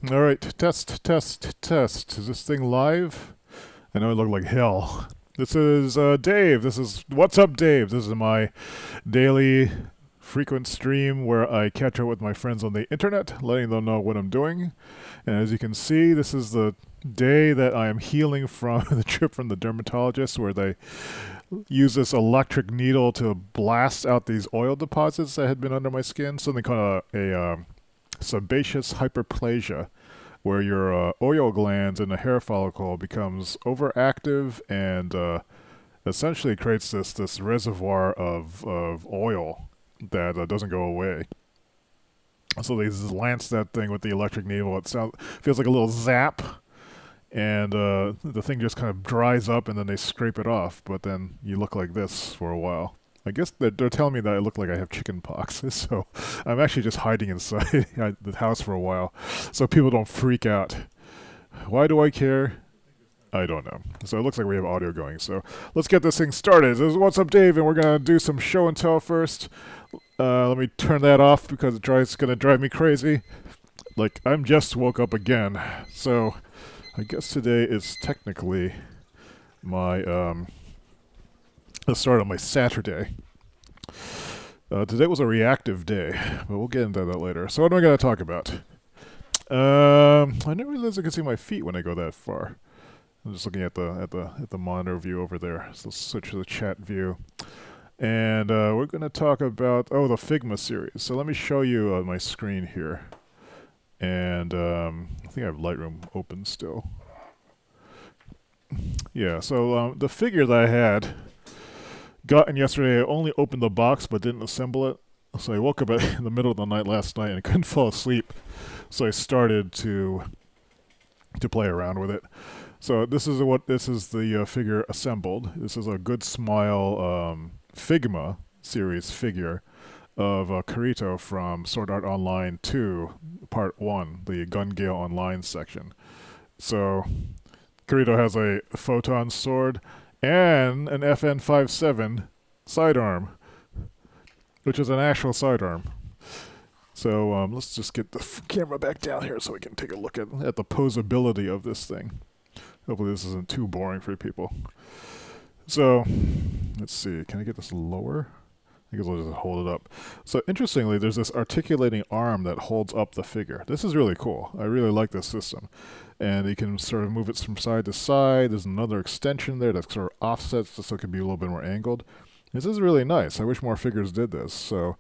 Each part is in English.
All right, test, test, test. Is this thing live? I know it looked like hell. This is Dave. This is What's Up, Dave. This is my daily frequent stream where I catch up with my friends on the internet, letting them know what I'm doing. And as you can see, this is the day that I am healing from the trip from the dermatologist, where they use this electric needle to blast out these oil deposits that had been under my skin, something called a sebaceous hyperplasia, where your oil glands in the hair follicle becomes overactive and essentially creates this reservoir of oil that doesn't go away. So they just lance that thing with the electric needle. It feels like a little zap, and the thing just kind of dries up, and then they scrape it off. But then you look like this for a while. I guess they're telling me that I look like I have chicken pox, so I'm actually just hiding inside the house for a while, so people don't freak out. Why do I care? I don't know. So it looks like we have audio going, so let's get this thing started. This is What's Up, Dave, and we're going to do some show and tell first. Let me turn that off because it's going to drive me crazy. Like, I'm just woke up again, so I guess today is technically my the start of my Saturday. Today was a reactive day, but we'll get into that later. So what am I going to talk about? I never realized I could see my feet when I go that far. I'm just looking at the monitor view over there. So let's switch to the chat view. And we're going to talk about, the FIGMA series. So let me show you my screen here. And I think I have Lightroom open still. Yeah, so the figure that I had gotten yesterday, I only opened the box but didn't assemble it. So I woke up in the middle of the night last night and couldn't fall asleep. So I started to play around with it. So this is the figure assembled. This is a Good Smile FIGMA series figure of Kirito from Sword Art Online 2, Part 1, the Gun Gale Online section. So Kirito has a photon sword and an FN57 sidearm, which is an actual sidearm. So let's just get the camera back down here so we can take a look at the posability of this thing. Hopefully this isn't too boring for people. So let's see, can I get this lower? I guess I'll just hold it up. So interestingly, there's this articulating arm that holds up the figure. This is really cool. I really like this system. And you can sort of move it from side to side. There's another extension there that sort of offsets so it can be a little bit more angled. This is really nice. I wish more figures did this. So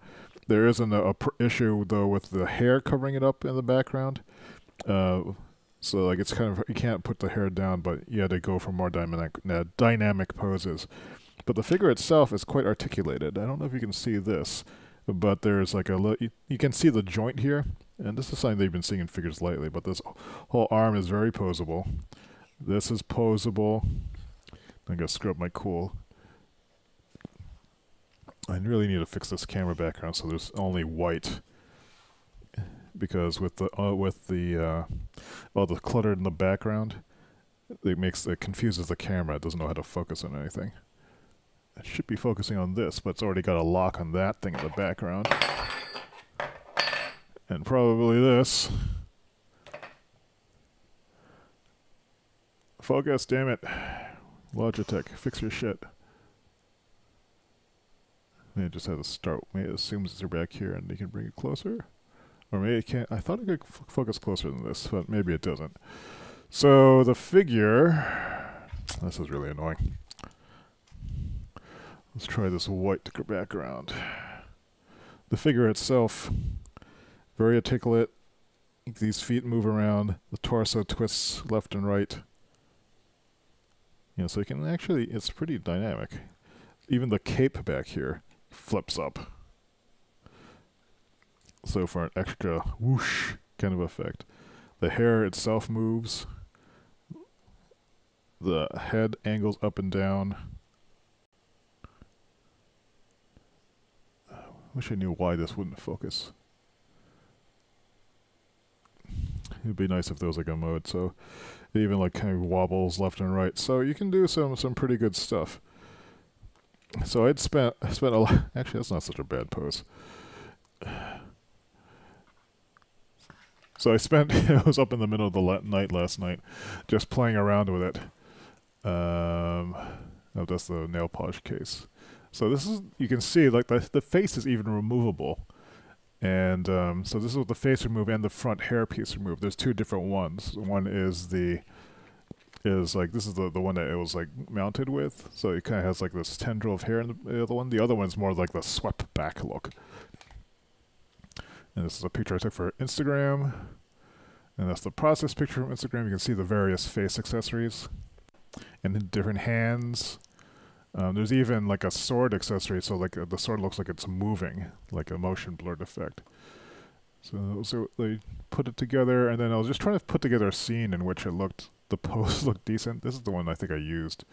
there isn't a issue, though, with the hair covering it up in the background. So like it's kind of, you can't put the hair down, but you had to go for more dynamic poses. But the figure itself is quite articulated. I don't know if you can see this, but there's like you can see the joint here, and this is something they've been seeing in figures lately, but this whole arm is very posable. This is posable. I'm going to screw up my cool. I really need to fix this camera background so there's only white, because with the clutter in the background, it confuses the camera. It doesn't know how to focus on anything. It should be focusing on this, but it's already got a lock on that thing in the background. And probably this. Focus, damn it. Logitech, fix your shit. Maybe it just has to start. Maybe it assumes you're back here and you can bring it closer. Or maybe it can't. I thought it could focus closer than this, but maybe it doesn't. So the figure, this is really annoying. Let's try this white background. The figure itself, very articulate. These feet move around. The torso twists left and right. So you can actually, it's pretty dynamic. Even the cape back here flips up. So for an extra whoosh kind of effect. The hair itself moves. The head angles up and down. Wish I knew why this wouldn't focus. It'd be nice if there was like a mode, so it even like kind of wobbles left and right. So you can do some pretty good stuff. So I spent a lot. Actually, that's not such a bad pose. So I spent, I was up in the middle of the night last night, just playing around with it. Oh, that's the nail polish case. So this is, you can see, like the face is even removable. And so this is with the face removed and the front hair piece removed. There's two different ones. One is this is the one that it was like mounted with. So it kind of has like this tendril of hair in the other one. The other one's more like the swept back look. And this is a picture I took for Instagram. And that's the process picture from Instagram. You can see the various face accessories and different hands. There's even like a sword accessory, so like the sword looks like it's moving, like a motion blurred effect. So they put it together, and then I was just trying to put together a scene in which the pose looked decent. This is the one I think I used.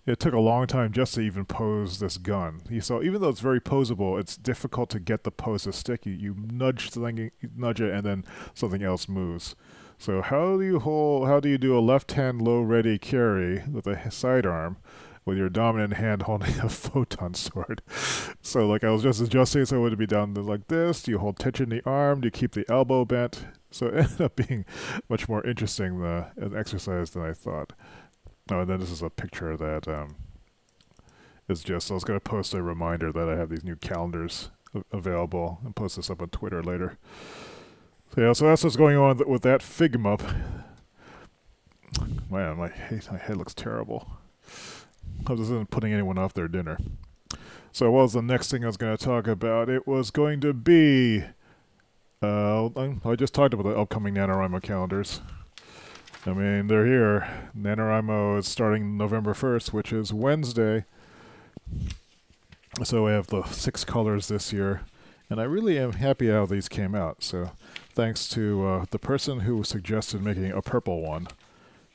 It took a long time just to even pose this gun. So even though it's very posable, it's difficult to get the pose to stick. You nudge something, you nudge it, and then something else moves. So how do you do a left-hand low ready carry with a sidearm with your dominant hand holding a photon sword? So like I was just adjusting so it would be down like this. Do you hold tension in the arm? Do you keep the elbow bent? So it ended up being much more interesting an exercise than I thought. Oh, and then this is a picture that is just, I was going to post a reminder that I have these new calendars available and post this up on Twitter later. So yeah, so that's what's going on with that FIGMA. Man, my head looks terrible. I was just putting anyone off their dinner. So what was the next thing I was going to talk about? It was going to be, I just talked about the upcoming NaNoWRIMO calendars. I mean, they're here. NaNoWRIMO is starting November 1st, which is Wednesday. So we have the 6 colors this year. And I really am happy how these came out. So thanks to the person who suggested making a purple one.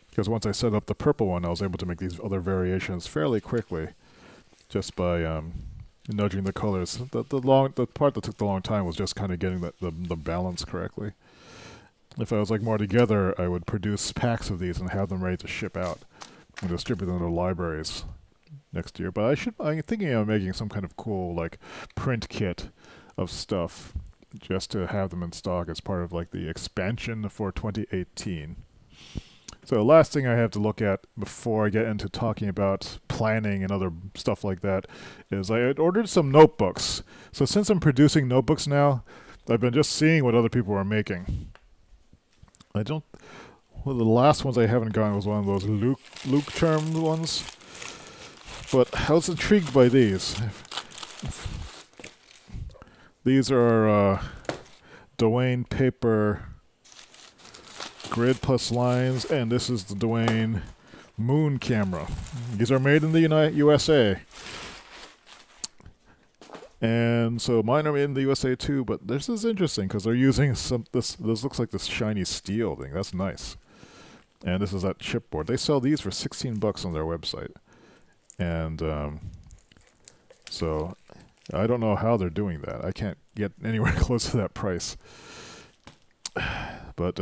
Because once I set up the purple one, I was able to make these other variations fairly quickly. Just by nudging the colors. The part that took the long time was just kind of getting the balance correctly. If I was like more together, I would produce packs of these and have them ready to ship out and distribute them to libraries next year. But I'm thinking of making some kind of cool like print kit of stuff just to have them in stock as part of like the expansion for 2018. So the last thing I have to look at before I get into talking about planning and other stuff like that is I had ordered some notebooks. So since I'm producing notebooks now, I've been just seeing what other people are making. Well, the last ones I haven't gotten was one of those Luke charmed ones. But I was intrigued by these. These are DOANE paper grid plus lines, and this is the DOANE moon camera. These are made in the USA. And so mine are in the USA too, but this is interesting because they're using this looks like this shiny steel thing. That's nice. And this is that chipboard. They sell these for 16 bucks on their website. And so I don't know how they're doing that. I can't get anywhere close to that price. But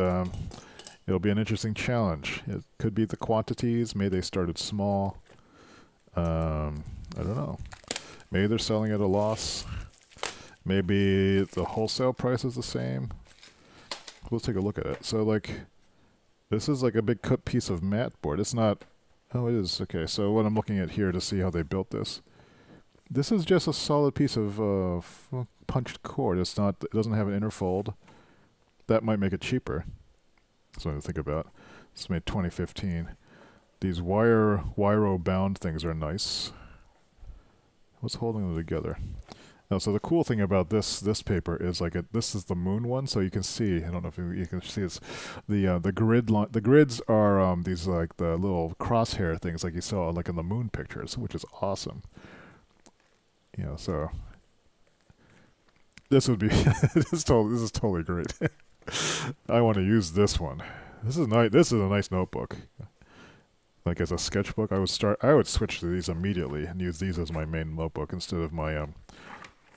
it'll be an interesting challenge. It could be the quantities. Maybe they started small. I don't know. Maybe they're selling at a loss. Maybe the wholesale price is the same. Let's take a look at it. So, like, this is like a big cut piece of mat board. It's not... Oh, it is. Okay, so what I'm looking at here to see how they built this. This is just a solid piece of punched cord. It's not... It doesn't have an inner fold. That might make it cheaper. That's something to think about. It's made 2015. These wire bound things are nice. What's holding them together? Now, so the cool thing about this paper is like this is the moon one, so you can see. I don't know if you can see it's the grid. The grids are these like the little crosshair things like you saw like in the moon pictures, which is awesome. You know, so this would be this is totally great. I want to use this one. This is nice. This is a nice notebook. Like as a sketchbook, I would switch to these immediately and use these as my main notebook instead of my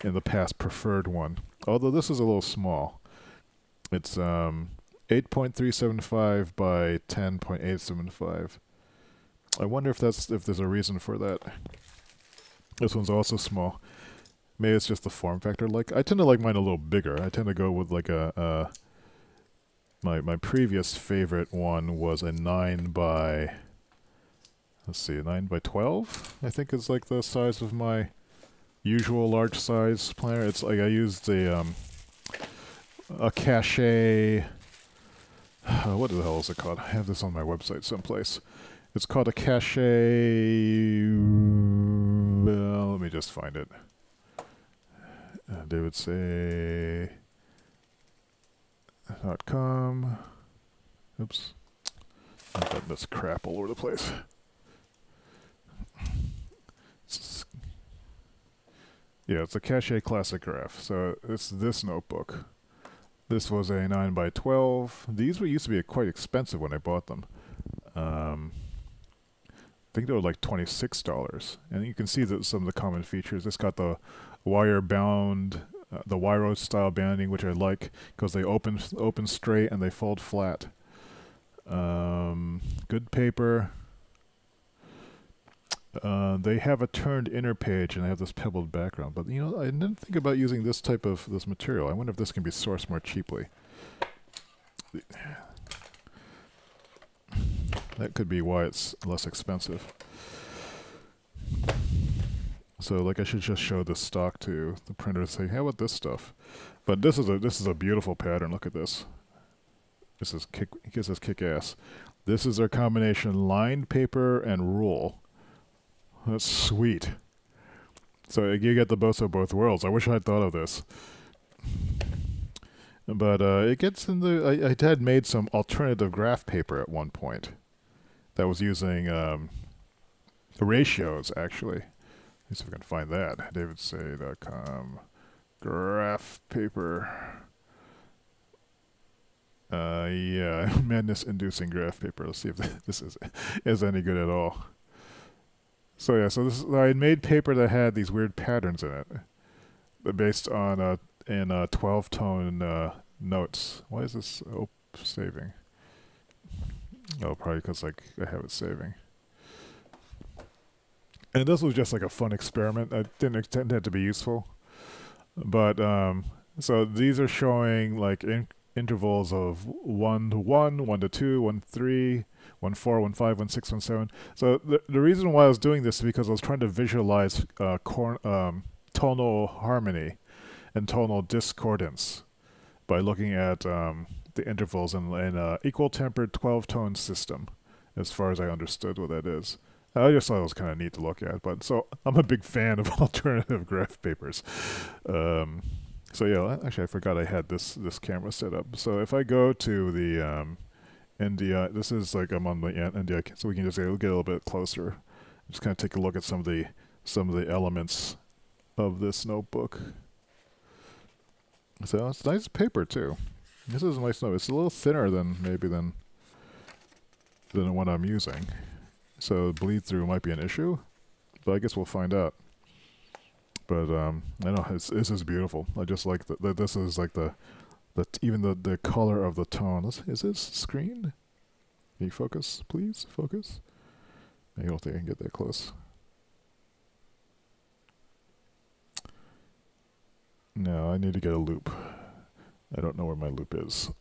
in the past preferred one. Although this is a little small. It's 8.375 by 10.875. I wonder if there's a reason for that. This one's also small. Maybe it's just the form factor. Like I tend to like mine a little bigger. I tend to go with like a my previous favorite one was a 9 by, let's see, a 9 by 12, I think is like the size of my usual large size planner. It's like I used a Cache, what the hell is it called? I have this on my website someplace. It's called a Cache, well, let me just find it. They would say .com. Oops. I've got this crap all over the place. Yeah, it's a Cache Classic Graph. So it's this notebook. This was a 9 by 12. These used to be quite expensive when I bought them. I think they were like $26. And you can see that some of the common features. It's got the wire bound, the wire style banding, which I like because they open straight and they fold flat. Good paper. They have a turned inner page and they have this pebbled background. But you know, I didn't think about using this type of this material. I wonder if this can be sourced more cheaply. That could be why it's less expensive. So, like, I should just show this stock to the printer and say, "How about this stuff?" But this is a beautiful pattern. Look at this. This is kick-ass. This is their combination lined paper and rule. That's sweet. So you get the best of both worlds. I wish I had thought of this. But it gets in the. I had made some alternative graph paper at one point that was using ratios, actually. Let's see if I can find that. davidsay.com. Graph paper. Yeah, madness-inducing graph paper. Let's see if this is any good at all. So yeah, so I had made paper that had these weird patterns in it, based on 12-tone notes. Why is this saving? Oh, probably because like I have it saving. And this was just like a fun experiment. I didn't intend it to be useful, but so these are showing like intervals of 1 to 1, 1 to 2, 1 to 3, 1 4, 1 5, 1 6, 1 7. So the reason why I was doing this is because I was trying to visualize tonal harmony and tonal discordance by looking at the intervals in an equal tempered 12-tone system, as far as I understood what that is. I just thought it was kind of neat to look at, but so I'm a big fan of alternative graph papers. So yeah, actually I forgot I had this camera set up. So if I go to the NDI, this is like I'm on the NDI, so we can just get a little bit closer. Just kind of take a look at some of the elements of this notebook. So it's nice paper too. This is a nice note. It's a little thinner than than what I'm using. So bleed through might be an issue, but I guess we'll find out. But I know this is beautiful. I just like that. This is like even the color of the tone. Is this screen? Can you focus, please? Focus. I don't think I can get that close. No, I need to get a loop. I don't know where my loop is.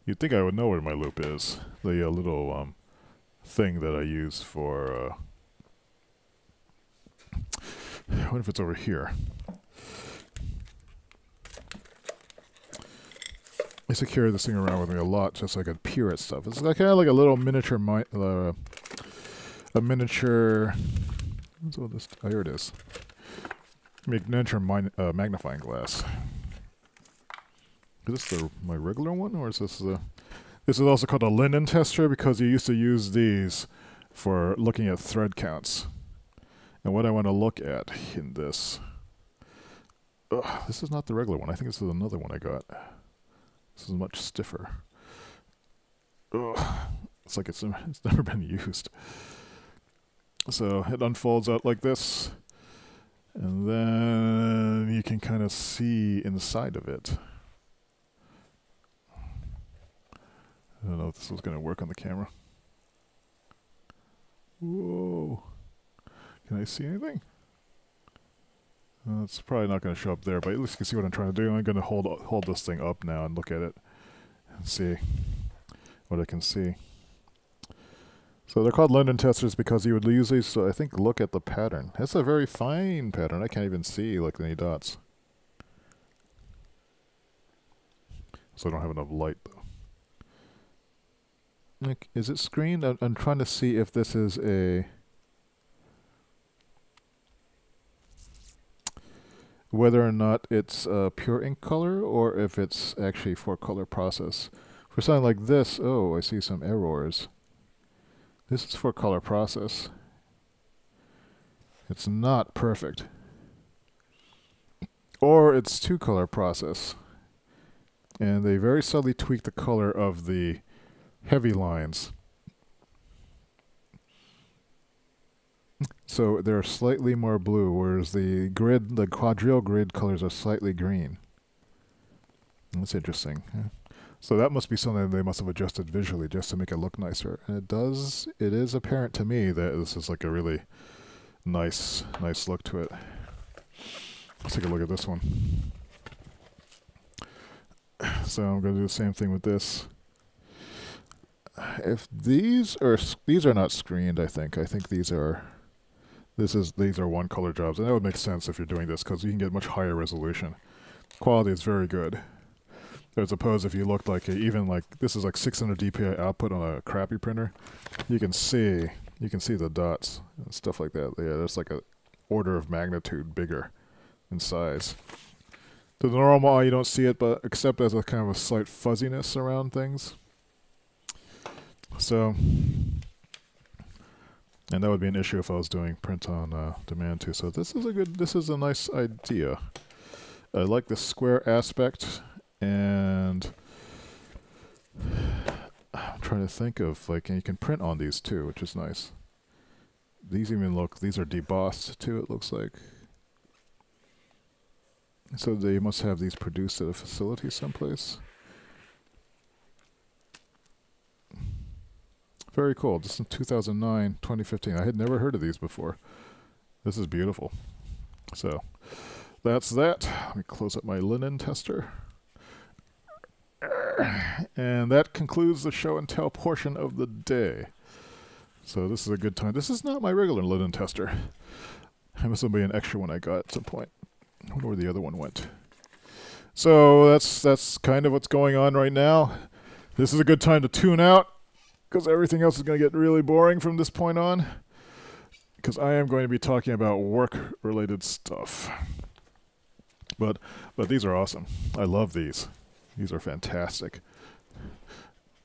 You'd think I would know where my loop is. The little thing that I use for. I wonder if it's over here. I used to carry this thing around with me a lot, just so I could peer at stuff. It's like kind of like a little miniature, a miniature. What's all this? Oh, here it is. Miniature magnifying glass. Is this my regular one, or is this the? This is also called a linen tester because you used to use these for looking at thread counts. And what I want to look at in this, this is not the regular one. I think this is another one I got. This is much stiffer. It's like it's never been used. So it unfolds out like this, and then you can kind of see inside of it. I don't know if this was going to work on the camera. Whoa. Can I see anything? It's probably not going to show up there, but at least you can see what I'm trying to do. I'm going to hold this thing up now and look at it. see what I can see. So they're called London testers because you would usually, so I think, look at the pattern. It's a very fine pattern. I can't even see like any dots. So I don't have enough light though. Like, is it screened? I'm trying to see if this is a... whether or not it's pure ink color or if it's actually for color process. For something like this, oh, I see some errors. This is for color process. It's not perfect. Or it's two color process. And they very subtly tweak the color of the heavy lines. So they're slightly more blue, whereas the grid, the quadrille grid colors are slightly green. That's interesting. Yeah. So that must be something they must have adjusted visually just to make it look nicer. And it does, it is apparent to me that this is like a really nice look to it. Let's take a look at this one. So I'm going to do the same thing with this. If these are not screened, I think these are one color jobs, and that would make sense if you're doing this because you can get much higher resolution. Quality is very good, as opposed if you looked like even like this is like 600 dpi output on a crappy printer. You can see the dots and stuff like that. Yeah, that's like a order of magnitude bigger in size. The normal eye you don't see it, but except as a kind of a slight fuzziness around things. So, and that would be an issue if I was doing print on demand too. So this is a nice idea. I like the square aspect, and I'm trying to think of like, and you can print on these too, which is nice. These even look, these are debossed too, it looks like. So they must have these produced at a facility someplace. Very cool. This is in 2009, 2015. I had never heard of these before. This is beautiful. So that's that. Let me close up my linen tester. And that concludes the show and tell portion of the day. So this is a good time. This is not my regular linen tester. It must have been an extra one I got at some point. I wonder where the other one went. So that's kind of what's going on right now. This is a good time to tune out, because everything else is going to get really boring from this point on. Because I am going to be talking about work-related stuff. But these are awesome. I love these. These are fantastic.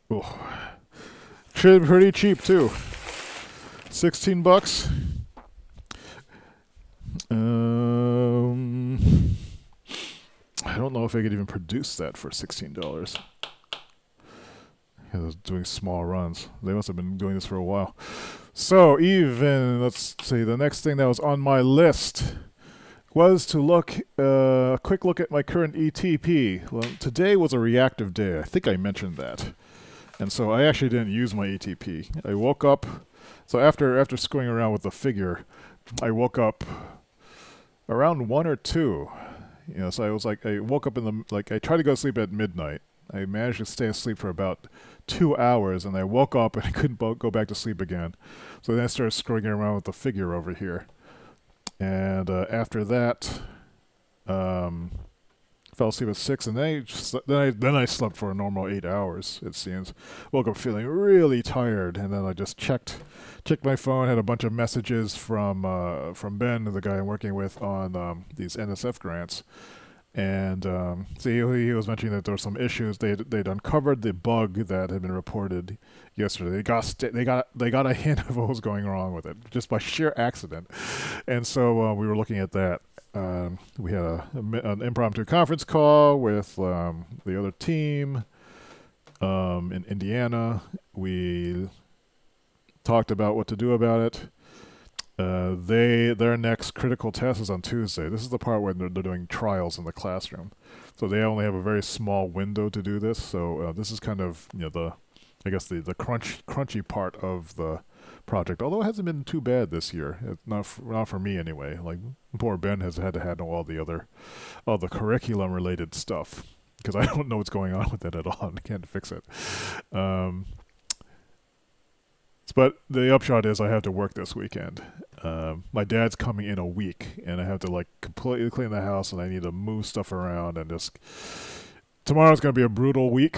Oh, pretty cheap too. 16 bucks. I don't know if I could even produce that for $16. I was doing small runs. They must have been doing this for a while. So even, let's see, the next thing that was on my list was to look, a quick look at my current ETP. Well, today was a reactive day. I think I mentioned that. And so I actually didn't use my ETP. I woke up, so after screwing around with the figure, I woke up around 1 or 2. You know, so I was like, I woke up in the, like, I tried to go to sleep at midnight. I managed to stay asleep for about 2 hours, and I woke up and I couldn't go back to sleep again. So then I started screwing around with the figure over here. And after that, fell asleep at 6, and then I slept for a normal 8 hours, it seems. Woke up feeling really tired, and then I just checked my phone, had a bunch of messages from Ben, the guy I'm working with on these NSF grants. And see, he was mentioning that there were some issues. They'd uncovered the bug that had been reported yesterday. They got a hint of what was going wrong with it just by sheer accident, and so we were looking at that. We had an impromptu conference call with the other team in Indiana. We talked about what to do about it. Their next critical test is on Tuesday. This is the part where they're doing trials in the classroom. So they only have a very small window to do this. So this is kind of, you know, I guess the crunchy part of the project. Although it hasn't been too bad this year. Not for me anyway. Like poor Ben has had to handle all the curriculum related stuff. because I don't know what's going on with it at all and I can't fix it. But the upshot is I have to work this weekend. My dad's coming in a week, and I have to like completely clean the house, and I need to move stuff around, and just tomorrow's going to be a brutal week,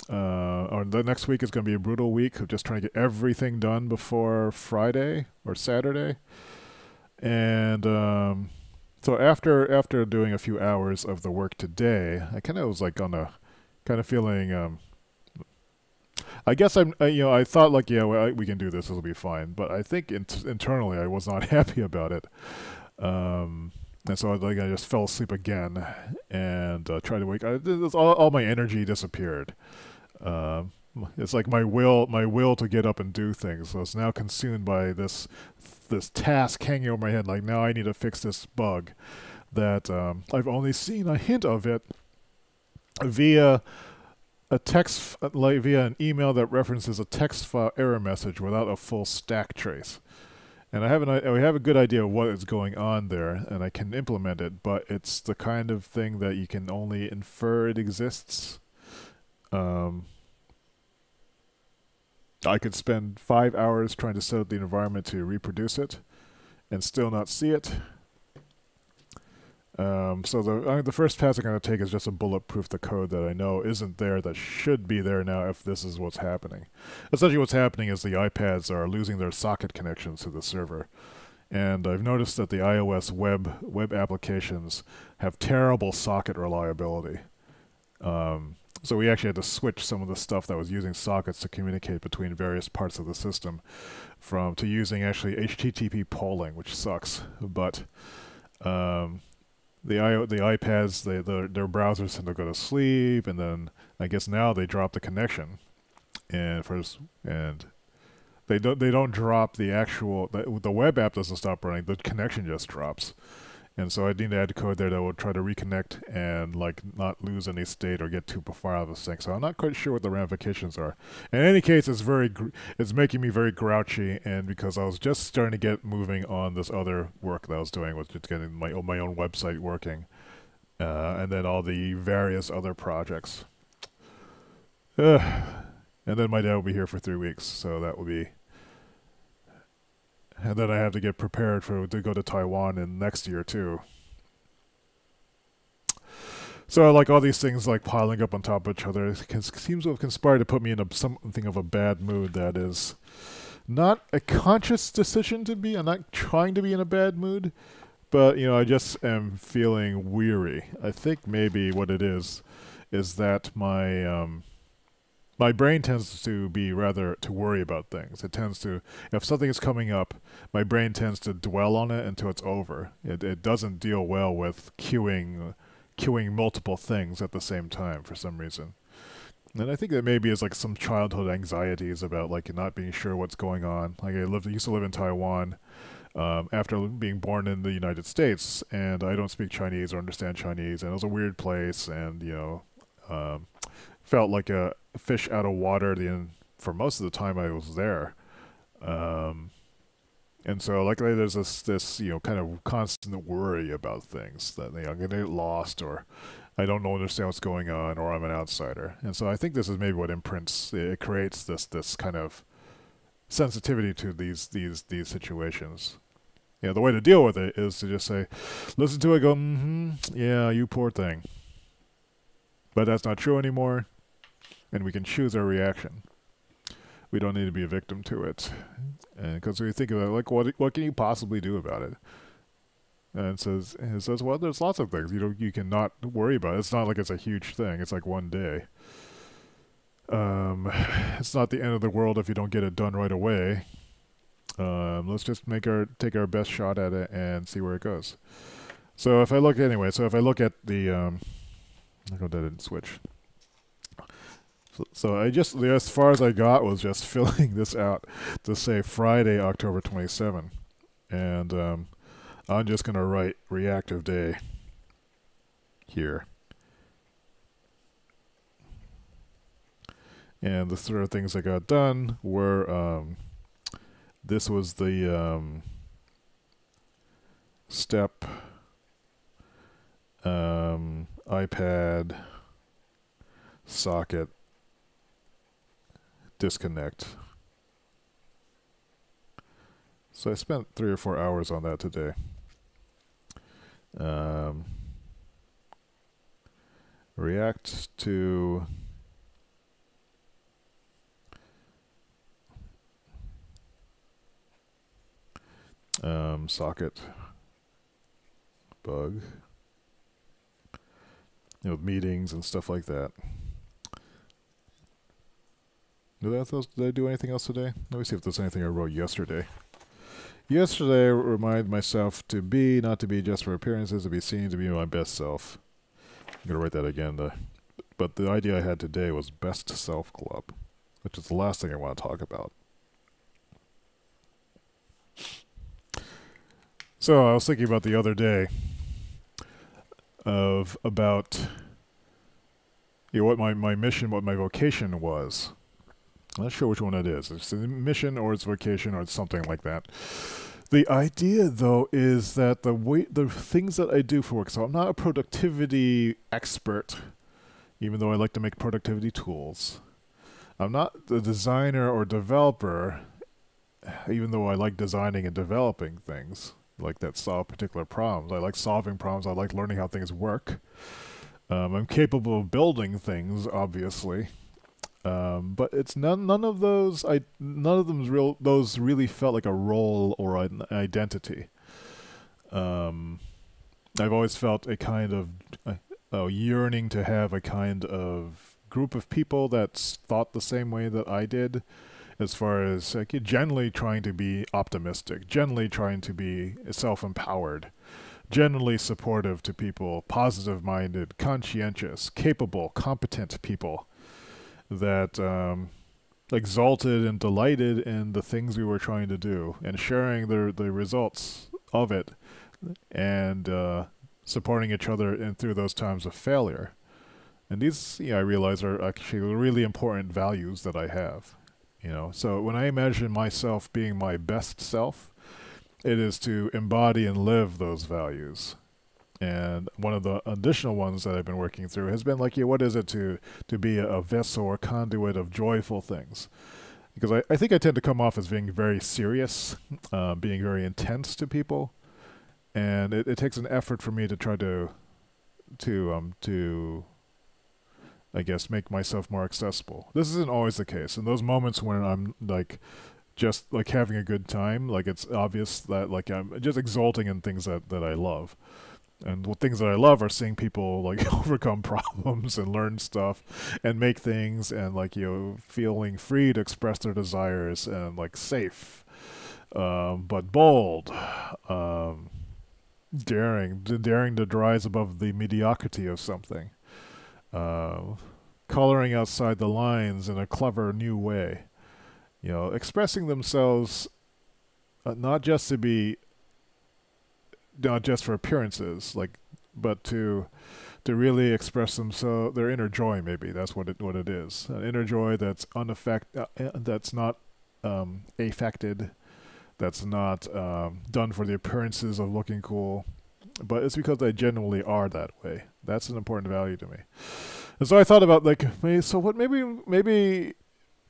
or the next week is going to be a brutal week of just trying to get everything done before Friday or Saturday. And so after doing a few hours of the work today, I kind of was like on a kind of feeling. I guess I thought like, yeah, well, we can do this. This will be fine. But I think internally I was not happy about it. And so I just fell asleep again and tried to wake. All my energy disappeared. It's like my will to get up and do things. So it's now consumed by this task hanging over my head. Like, now I need to fix this bug that I've only seen a hint of it via a text, like via an email that references a text file error message without a full stack trace. And I have a good idea of what is going on there, and I can implement it, but it's the kind of thing that you can only infer it exists. I could spend 5 hours trying to set up the environment to reproduce it and still not see it. So the first pass I'm going to take is just to bulletproof the code that I know isn't there that should be there now if this is what's happening. Essentially what's happening is the iPads are losing their socket connections to the server. And I've noticed that the iOS web applications have terrible socket reliability. So we actually had to switch some of the stuff that was using sockets to communicate between various parts of the system to using actually HTTP polling, which sucks. But the iPads, their browsers tend to go to sleep, and then I guess now they drop the connection, and they don't drop the actual the web app doesn't stop running, the connection just drops, and so I need to add code there that will try to reconnect and like not lose any state or get too far out of the sync. So I'm not quite sure what the ramifications are. In any case, it's making me very grouchy, and because I was just starting to get moving on this other work that I was doing, was just getting my own website working, and then all the various other projects. And then my dad will be here for 3 weeks, so that will be. And then I have to get prepared to go to Taiwan in next year too. So like all these things like piling up on top of each other seems to have conspired to put me in something of a bad mood that is not a conscious decision to be. I'm not trying to be in a bad mood, but I just am feeling weary. I think maybe what it is that my brain tends to be rather to worry about things. It tends to, if something is coming up, my brain tends to dwell on it until it's over. It doesn't deal well with queuing multiple things at the same time for some reason. And I think that maybe it's like some childhood anxieties about like not being sure what's going on. Like I used to live in Taiwan after being born in the United States, and I don't speak Chinese or understand Chinese, and it was a weird place, and felt like a fish out of water for most of the time I was there. And so like there's this kind of constant worry about things that I'm going to get lost, or I don't understand what's going on, or I'm an outsider. And so I think this is maybe what it creates this kind of sensitivity to these situations. The way to deal with it is to just say, listen to it, go, yeah, you poor thing. But that's not true anymore, and we can choose our reaction. We don't need to be a victim to it. Because we think about it, like, what can you possibly do about it? And it says, well, there's lots of things you can not worry about. It's not like it's a huge thing. It's like one day. It's not the end of the world if you don't get it done right away. Let's just take our best shot at it and see where it goes. So if I look at the I hope that didn't switch. So as far as I got was just filling this out to say Friday, October 27. And I'm just going to write reactive day here. And the sort of things I got done were, this was the step, iPad, socket, disconnect. So I spent 3 or 4 hours on that today. React to socket bug, meetings and stuff like that. Did I do anything else today? Let me see if there's anything I wrote yesterday. Yesterday, I reminded myself to be, not to be just for appearances, to be seen, to be my best self. I'm going to write that again. But the idea I had today was best self club, which is the last thing I want to talk about. So I was thinking about the other day about what my mission, what my vocation was. I'm not sure which one it is. It's a mission or it's vocation or it's something like that. The idea, though, is that the things that I do for work, so I'm not a productivity expert, even though I like to make productivity tools. I'm not the designer or developer, even though I like designing and developing things like that solve particular problems. I like solving problems. I like learning how things work. I'm capable of building things, obviously. But it's none of those. None of them those really felt like a role or an identity. I've always felt a kind of yearning to have a kind of group of people that's thought the same way that I did, as far as generally trying to be optimistic, generally trying to be self-empowered, generally supportive to people, positive-minded, conscientious, capable, competent people that exalted and delighted in the things we were trying to do and sharing the results of it and supporting each other through those times of failure. And these, I realize, are actually really important values that I have. So when I imagine myself being my best self, it is to embody and live those values. And one of the additional ones that I've been working through has been like, what is it to be a vessel or conduit of joyful things? Because I think I tend to come off as being very serious, being very intense to people. And it takes an effort for me to try to I guess, make myself more accessible. This isn't always the case. In those moments when I'm just having a good time, it's obvious that I'm just exulting in things that I love. And the things that I love are seeing people overcome problems and learn stuff and make things and feeling free to express their desires and safe, but bold, daring to rise above the mediocrity of something, coloring outside the lines in a clever new way, expressing themselves not just for appearances, but to really express themselves, their inner joy. Maybe that's what it is. An inner joy that's that's not affected, that's not done for the appearances of looking cool, but it's because they genuinely are that way. That's an important value to me. And so I thought about maybe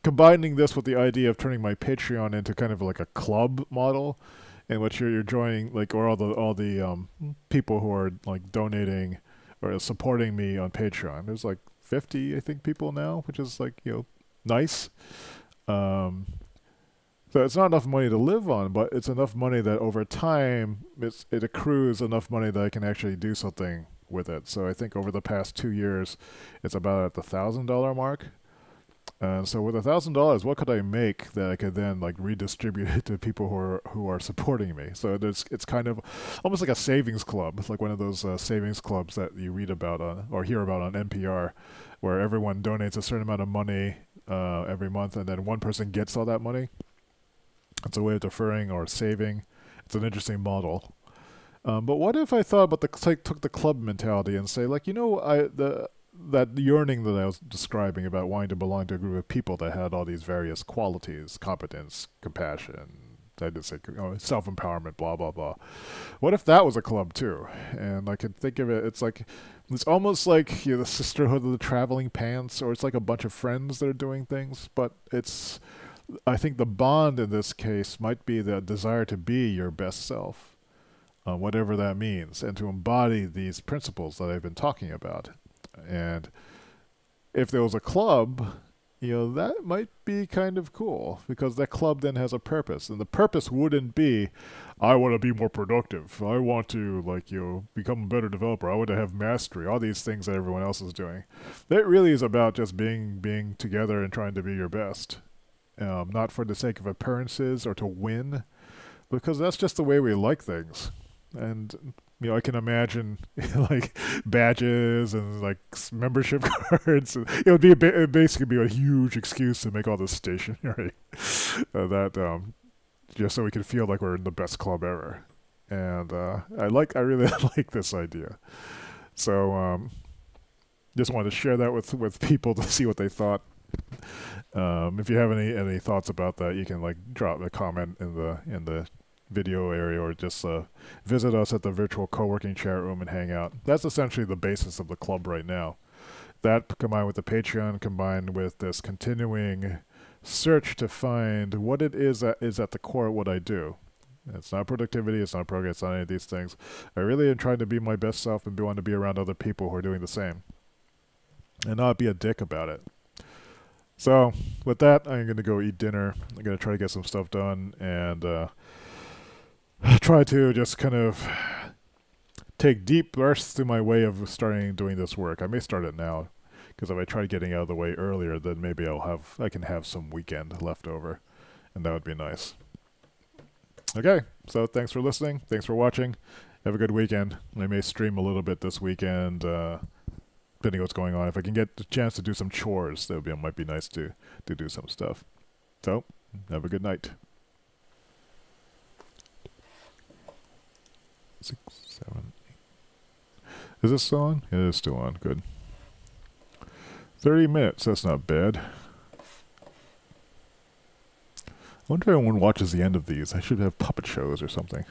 combining this with the idea of turning my Patreon into kind of a club model, in which you're joining or all the people who are donating or supporting me on Patreon. There's 50, I think, people now, which is nice. So it's not enough money to live on, but it's enough money that over time it accrues enough money that I can actually do something with it. So I think over the past 2 years, it's about at the $1,000 mark. And so with $1,000, what could I make that I could then redistribute it to people who are supporting me? So it's kind of almost like a savings club. It's like one of those savings clubs that you read about or hear about on NPR, where everyone donates a certain amount of money every month, and then one person gets all that money. It's a way of deferring or saving. It's an interesting model. But what if I thought about took the club mentality and say that yearning that I was describing about wanting to belong to a group of people that had all these various qualities, competence, compassion, I did say self-empowerment, blah, blah, blah. What if that was a club too? And I could think of it, it's almost like the Sisterhood of the Traveling Pants, or it's like a bunch of friends that are doing things, but I think the bond in this case might be the desire to be your best self, whatever that means, and to embody these principles that I've been talking about. And if there was a club, that might be kind of cool, because that club then has a purpose. And the purpose wouldn't be, I want to be more productive. I want to, become a better developer. I want to have mastery. All these things that everyone else is doing. That really is about just being together and trying to be your best. Not for the sake of appearances or to win, because that's just the way we like things. And I can imagine like badges and like membership cards. It would basically be a huge excuse to make all this stationery. Just so we can feel like we're in the best club ever. And I really like this idea. So just wanted to share that with people to see what they thought. If you have any thoughts about that, you can drop a comment in the video area, or just visit us at the virtual co-working chat room and hang out. That's essentially the basis of the club right now. That combined with the Patreon, combined with this continuing search to find what it is that is at the core of what I do. It's not productivity, it's not progress, it's not any of these things. I really am trying to be my best self and want to be around other people who are doing the same. And not be a dick about it. So, with that, I'm going to go eat dinner. I'm going to try to get some stuff done, and try to just kind of take deep breaths through my way of doing this work. I may start it now, because if I try getting out of the way earlier, then maybe I can have some weekend left over, and that would be nice. Okay, so thanks for listening. Thanks for watching. Have a good weekend. I may stream a little bit this weekend, depending on what's going on. If I can get the chance to do some chores, might be nice to do some stuff. So, have a good night. 6, 7, 8. Is this still on? It is still on. Good. 30 minutes. That's not bad. I wonder if anyone watches the end of these. I should have puppet shows or something.